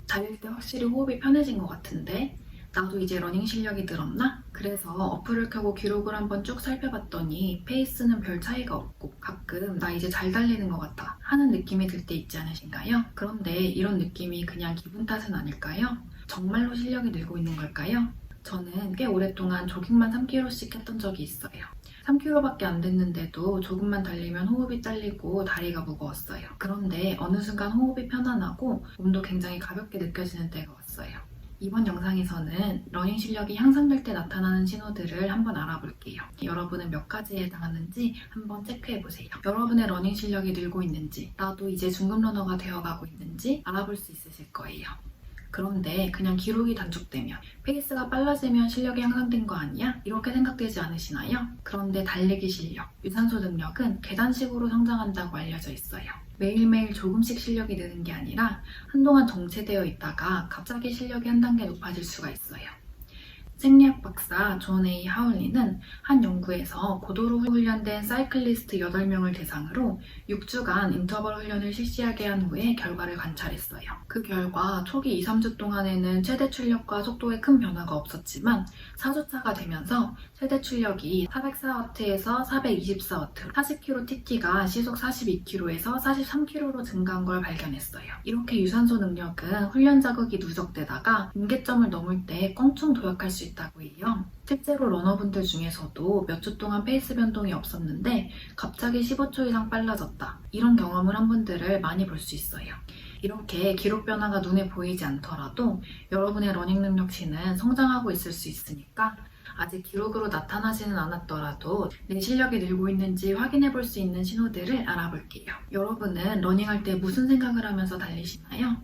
달릴 때 확실히 호흡이 편해진 것 같은데 나도 이제 러닝 실력이 늘었나? 그래서 어플을 켜고 기록을 한번 쭉 살펴봤더니 페이스는 별 차이가 없고 가끔 나 이제 잘 달리는 것 같다 하는 느낌이 들 때 있지 않으신가요? 그런데 이런 느낌이 그냥 기분 탓은 아닐까요? 정말로 실력이 늘고 있는 걸까요? 저는 꽤 오랫동안 조깅만 3km씩 했던 적이 있어요. 3km밖에 안 됐는데도 조금만 달리면 호흡이 딸리고 다리가 무거웠어요. 그런데 어느 순간 호흡이 편안하고 몸도 굉장히 가볍게 느껴지는 때가 왔어요. 이번 영상에서는 러닝 실력이 향상될 때 나타나는 신호들을 한번 알아볼게요. 여러분은 몇 가지에 해당하는지 한번 체크해보세요. 여러분의 러닝 실력이 늘고 있는지, 나도 이제 중급 러너가 되어가고 있는지 알아볼 수 있으실 거예요. 그런데 그냥 기록이 단축되면, 페이스가 빨라지면 실력이 향상된 거 아니야? 이렇게 생각되지 않으시나요? 그런데 달리기 실력, 유산소 능력은 계단식으로 성장한다고 알려져 있어요. 매일매일 조금씩 실력이 느는 게 아니라 한동안 정체되어 있다가 갑자기 실력이 한 단계 높아질 수가 있어요. 생리학 박사 존 A 하울리는 한 연구에서 고도로 훈련된 사이클리스트 8명을 대상으로 6주간 인터벌 훈련을 실시하게 한 후에 결과를 관찰했어요. 그 결과 초기 2, 3주 동안에는 최대 출력과 속도에 큰 변화가 없었지만 4주차가 되면서 최대 출력이 404W에서 424W, 40km TT가 시속 42km에서 43km로 증가한 걸 발견했어요. 이렇게 유산소 능력은 훈련 자극이 누적되다가 임계점을 넘을 때 껑충 도약할 수 있다고 해요. 실제로 러너분들 중에서도 몇 주 동안 페이스 변동이 없었는데 갑자기 15초 이상 빨라졌다. 이런 경험을 한 분들을 많이 볼 수 있어요. 이렇게 기록 변화가 눈에 보이지 않더라도 여러분의 러닝 능력치는 성장하고 있을 수 있으니까 아직 기록으로 나타나지는 않았더라도 내 실력이 늘고 있는지 확인해 볼 수 있는 신호들을 알아볼게요. 여러분은 러닝할 때 무슨 생각을 하면서 달리시나요?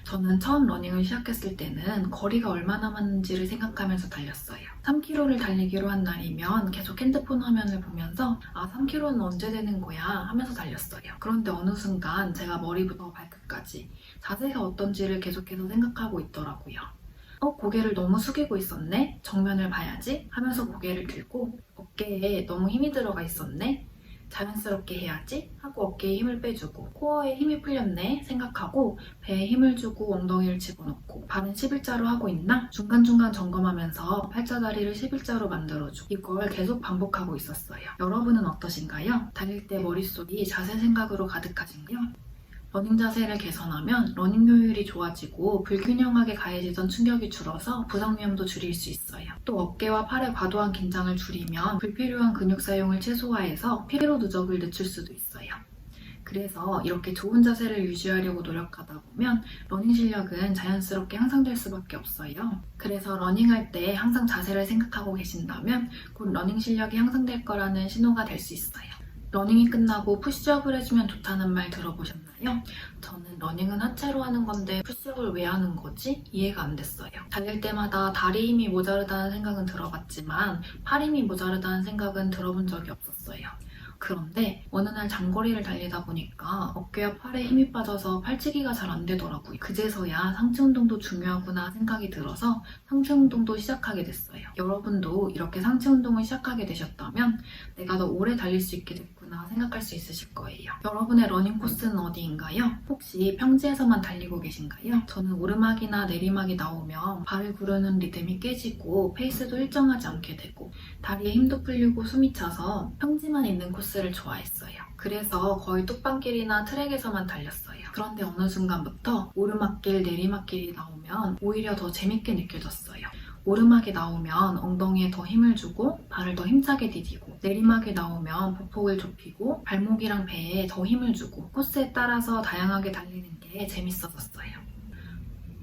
저는 처음 러닝을 시작했을 때는 거리가 얼마나 남았는지를 생각하면서 달렸어요. 3km를 달리기로 한 날이면 계속 핸드폰 화면을 보면서 3km는 언제 되는 거야 하면서 달렸어요. 그런데 어느 순간 제가 머리부터 발끝까지 자세가 어떤지를 계속해서 생각하고 있더라고요. 고개를 너무 숙이고 있었네? 정면을 봐야지? 하면서 고개를 들고 어깨에 너무 힘이 들어가 있었네? 자연스럽게 해야지? 하고 어깨에 힘을 빼주고 코어에 힘이 풀렸네? 생각하고 배에 힘을 주고 엉덩이를 집어넣고 발은 11자로 하고 있나? 중간중간 점검하면서 팔자다리를 11자로 만들어주고 이걸 계속 반복하고 있었어요. 여러분은 어떠신가요? 달릴 때 머릿속이 자세 생각으로 가득하신가요? 러닝 자세를 개선하면 러닝 효율이 좋아지고 불균형하게 가해지던 충격이 줄어서 부상 위험도 줄일 수 있어요. 또 어깨와 팔의 과도한 긴장을 줄이면 불필요한 근육 사용을 최소화해서 피로 누적을 늦출 수도 있어요. 그래서 이렇게 좋은 자세를 유지하려고 노력하다 보면 러닝 실력은 자연스럽게 향상될 수밖에 없어요. 그래서 러닝할 때 항상 자세를 생각하고 계신다면 곧 러닝 실력이 향상될 거라는 신호가 될 수 있어요. 러닝이 끝나고 푸시업을 해주면 좋다는 말 들어보셨나요? 저는 러닝은 하체로 하는 건데 푸시업을 왜 하는 거지? 이해가 안 됐어요. 달릴 때마다 다리 힘이 모자르다는 생각은 들어봤지만 팔 힘이 모자르다는 생각은 들어본 적이 없었어요. 그런데 어느 날 장거리를 달리다 보니까 어깨와 팔에 힘이 빠져서 팔찌기가 잘 안 되더라고요. 그제서야 상체 운동도 중요하구나 생각이 들어서 상체 운동도 시작하게 됐어요. 여러분도 이렇게 상체 운동을 시작하게 되셨다면 내가 더 오래 달릴 수 있게 됐구나 생각할 수 있으실 거예요. 여러분의 러닝 코스는 어디인가요? 혹시 평지에서만 달리고 계신가요? 저는 오르막이나 내리막이 나오면 발을 구르는 리듬이 깨지고 페이스도 일정하지 않게 되고 다리에 힘도 풀리고 숨이 차서 평지만 있는 코스를 좋아했어요. 그래서 거의 뚝방길이나 트랙에서만 달렸어요. 그런데 어느 순간부터 오르막길, 내리막길이 나오면 오히려 더 재밌게 느껴졌어요. 오르막이 나오면 엉덩이에 더 힘을 주고 발을 더 힘차게 디디고 내리막이 나오면 보폭을 좁히고 발목이랑 배에 더 힘을 주고 코스에 따라서 다양하게 달리는 게 재밌어졌어요.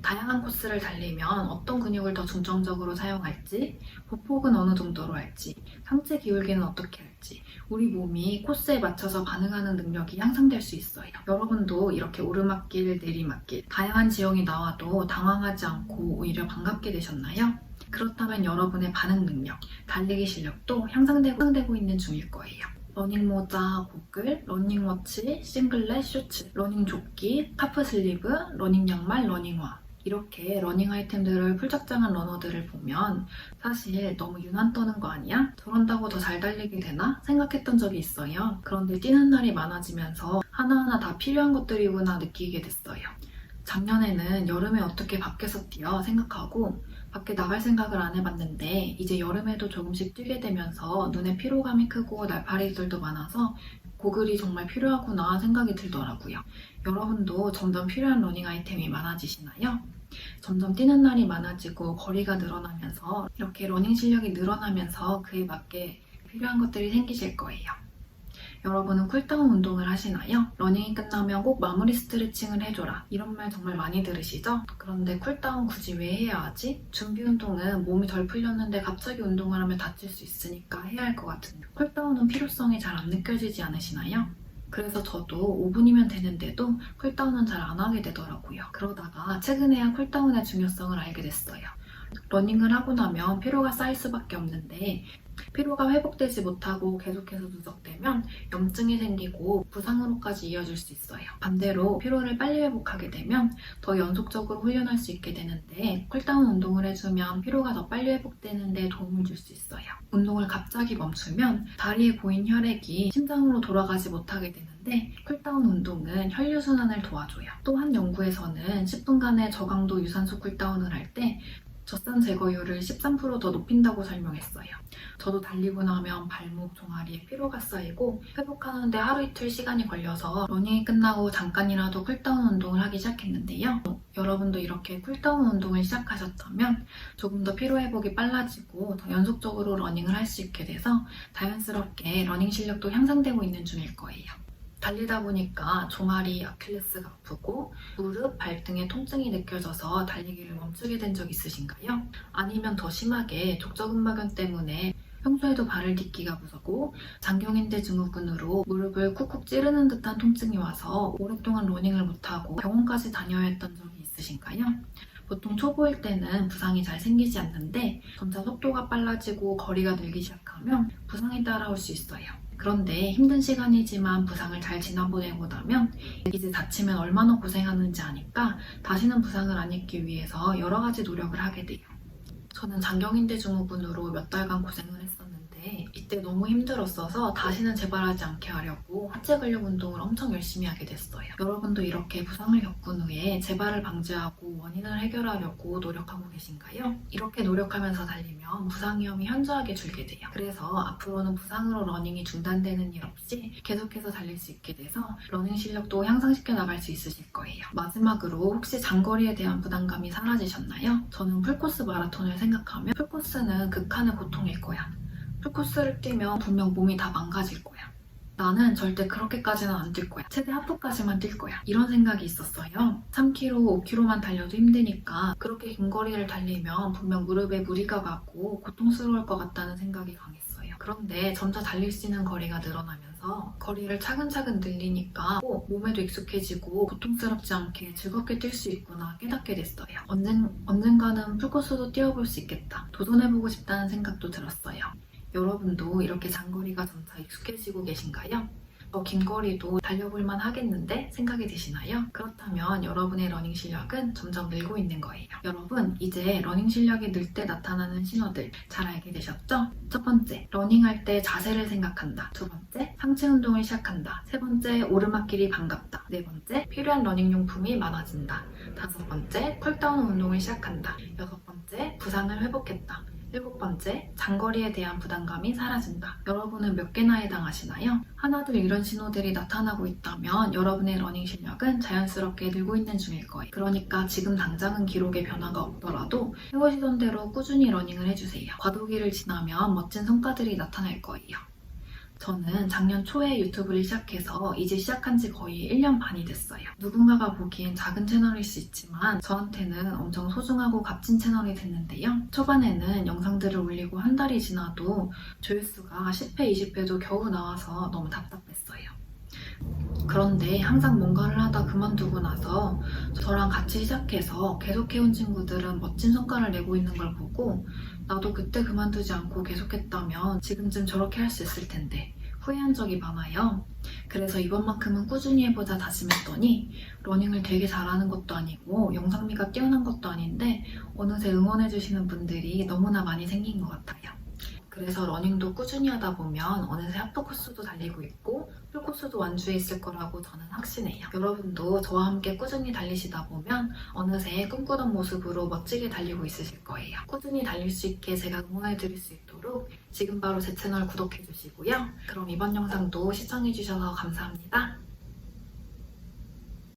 다양한 코스를 달리면 어떤 근육을 더 중점적으로 사용할지, 보폭은 어느 정도로 할지, 상체 기울기는 어떻게 할지 우리 몸이 코스에 맞춰서 반응하는 능력이 향상될 수 있어요. 여러분도 이렇게 오르막길, 내리막길 다양한 지형이 나와도 당황하지 않고 오히려 반갑게 되셨나요? 그렇다면 여러분의 반응 능력, 달리기 실력도 향상되고 있는 중일 거예요. 러닝 모자, 고글, 러닝워치, 싱글렛, 슈츠, 러닝 조끼, 카프 슬리브, 러닝 양말, 러닝화 이렇게 러닝 아이템들을 풀착장한 러너들을 보면 사실 너무 유난 떠는 거 아니야? 저런다고 더 잘 달리게 되나? 생각했던 적이 있어요. 그런데 뛰는 날이 많아지면서 하나하나 다 필요한 것들이구나 느끼게 됐어요. 작년에는 여름에 어떻게 밖에서 뛰어 생각하고 밖에 나갈 생각을 안 해봤는데 이제 여름에도 조금씩 뛰게 되면서 눈에 피로감이 크고 날파리들도 많아서 고글이 정말 필요하구나 생각이 들더라고요. 여러분도 점점 필요한 러닝 아이템이 많아지시나요? 점점 뛰는 날이 많아지고 거리가 늘어나면서 이렇게 러닝 실력이 늘어나면서 그에 맞게 필요한 것들이 생기실 거예요. 여러분은 쿨다운 운동을 하시나요? 러닝이 끝나면 꼭 마무리 스트레칭을 해줘라. 이런 말 정말 많이 들으시죠? 그런데 쿨다운 굳이 왜 해야 하지? 준비 운동은 몸이 덜 풀렸는데 갑자기 운동을 하면 다칠 수 있으니까 해야 할 것 같은데 쿨다운은 필요성이 잘 안 느껴지지 않으시나요? 그래서 저도 5분이면 되는데도 쿨다운은 잘 안 하게 되더라고요. 그러다가 최근에야 쿨다운의 중요성을 알게 됐어요. 러닝을 하고 나면 피로가 쌓일 수밖에 없는데 피로가 회복되지 못하고 계속해서 누적되면 염증이 생기고 부상으로까지 이어질 수 있어요. 반대로 피로를 빨리 회복하게 되면 더 연속적으로 훈련할 수 있게 되는데 쿨다운 운동을 해주면 피로가 더 빨리 회복되는 데 도움을 줄 수 있어요. 운동을 갑자기 멈추면 다리에 고인 혈액이 심장으로 돌아가지 못하게 되는데 쿨다운 운동은 혈류순환을 도와줘요. 또 한 연구에서는 10분간의 저강도 유산소 쿨다운을 할 때 젖산 제거율을 13% 더 높인다고 설명했어요. 저도 달리고 나면 발목, 종아리에 피로가 쌓이고 회복하는데 하루 이틀 시간이 걸려서 러닝이 끝나고 잠깐이라도 쿨다운 운동을 하기 시작했는데요. 여러분도 이렇게 쿨다운 운동을 시작하셨다면 조금 더 피로 회복이 빨라지고 더 연속적으로 러닝을 할 수 있게 돼서 자연스럽게 러닝 실력도 향상되고 있는 중일 거예요. 달리다 보니까 종아리, 아킬레스가 아프고 무릎, 발 등에 통증이 느껴져서 달리기를 멈추게 된 적 있으신가요? 아니면 더 심하게 족저근막염 때문에 평소에도 발을 딛기가 무섭고 장경인대 증후군으로 무릎을 쿡쿡 찌르는 듯한 통증이 와서 오랫동안 러닝을 못하고 병원까지 다녀야 했던 적이 있으신가요? 보통 초보일 때는 부상이 잘 생기지 않는데 점차 속도가 빨라지고 거리가 늘기 시작하면 부상이 따라올 수 있어요. 그런데 힘든 시간이지만 부상을 잘 지나보내고 나면 이제 다치면 얼마나 고생하는지 아니까 다시는 부상을 안 입기 위해서 여러 가지 노력을 하게 돼요. 저는 장경인대 증후군으로 몇 달간 고생을 했었는데 이때 너무 힘들었어서 다시는 재발하지 않게 하려고 하체 근력 운동을 엄청 열심히 하게 됐어요. 여러분도 이렇게 부상을 겪은 후에 재발을 방지하고 원인을 해결하려고 노력하고 계신가요? 이렇게 노력하면서 달리면 부상 위험이 현저하게 줄게 돼요. 그래서 앞으로는 부상으로 러닝이 중단되는 일 없이 계속해서 달릴 수 있게 돼서 러닝 실력도 향상시켜 나갈 수 있으실 거예요. 마지막으로 혹시 장거리에 대한 부담감이 사라지셨나요? 저는 풀코스 마라톤을 생각하면 풀코스는 극한의 고통일 거야. 풀코스를 뛰면 분명 몸이 다 망가질 거야. 나는 절대 그렇게까지는 안 뛸 거야. 최대 하프까지만 뛸 거야. 이런 생각이 있었어요. 3km, 5km만 달려도 힘드니까 그렇게 긴 거리를 달리면 분명 무릎에 무리가 가고 고통스러울 것 같다는 생각이 강했어요. 그런데 점차 달릴 수 있는 거리가 늘어나면서 거리를 차근차근 늘리니까 몸에도 익숙해지고 고통스럽지 않게 즐겁게 뛸 수 있구나 깨닫게 됐어요. 언젠가는 풀코스도 뛰어볼 수 있겠다. 도전해보고 싶다는 생각도 들었어요. 여러분도 이렇게 장거리가 점차 익숙해지고 계신가요? 더 긴 거리도 달려볼만 하겠는데 생각이 드시나요? 그렇다면 여러분의 러닝 실력은 점점 늘고 있는 거예요. 여러분, 이제 러닝 실력이 늘 때 나타나는 신호들 잘 알게 되셨죠? 첫 번째, 러닝할 때 자세를 생각한다. 두 번째, 상체 운동을 시작한다. 세 번째, 오르막길이 반갑다. 네 번째, 필요한 러닝 용품이 많아진다. 다섯 번째, 쿨다운 운동을 시작한다. 여섯 번째, 부상을 회복했다. 일곱 번째, 장거리에 대한 부담감이 사라진다. 여러분은 몇 개나 해당하시나요? 하나둘 이런 신호들이 나타나고 있다면 여러분의 러닝 실력은 자연스럽게 늘고 있는 중일 거예요. 그러니까 지금 당장은 기록에 변화가 없더라도 해오시던 대로 꾸준히 러닝을 해주세요. 과도기를 지나면 멋진 성과들이 나타날 거예요. 저는 작년 초에 유튜브를 시작해서 이제 시작한 지 거의 1년 반이 됐어요. 누군가가 보기엔 작은 채널일 수 있지만 저한테는 엄청 소중하고 값진 채널이 됐는데요. 초반에는 영상들을 올리고 한 달이 지나도 조회수가 10회, 20회도 겨우 나와서 너무 답답했어요. 그런데 항상 뭔가를 하다 그만두고 나서 저랑 같이 시작해서 계속해온 친구들은 멋진 성과를 내고 있는 걸 보고 나도 그때 그만두지 않고 계속했다면 지금쯤 저렇게 할 수 있을 텐데 후회한 적이 많아요. 그래서 이번만큼은 꾸준히 해보자 다짐했더니 러닝을 되게 잘하는 것도 아니고 영상미가 뛰어난 것도 아닌데 어느새 응원해주시는 분들이 너무나 많이 생긴 것 같아요. 그래서 러닝도 꾸준히 하다 보면 어느새 하프 코스도 달리고 있고 풀 코스도 완주해 있을 거라고 저는 확신해요. 여러분도 저와 함께 꾸준히 달리시다 보면 어느새 꿈꾸던 모습으로 멋지게 달리고 있으실 거예요. 꾸준히 달릴 수 있게 제가 응원해 드릴 수 있도록 지금 바로 제 채널 구독해 주시고요. 그럼 이번 영상도 시청해 주셔서 감사합니다.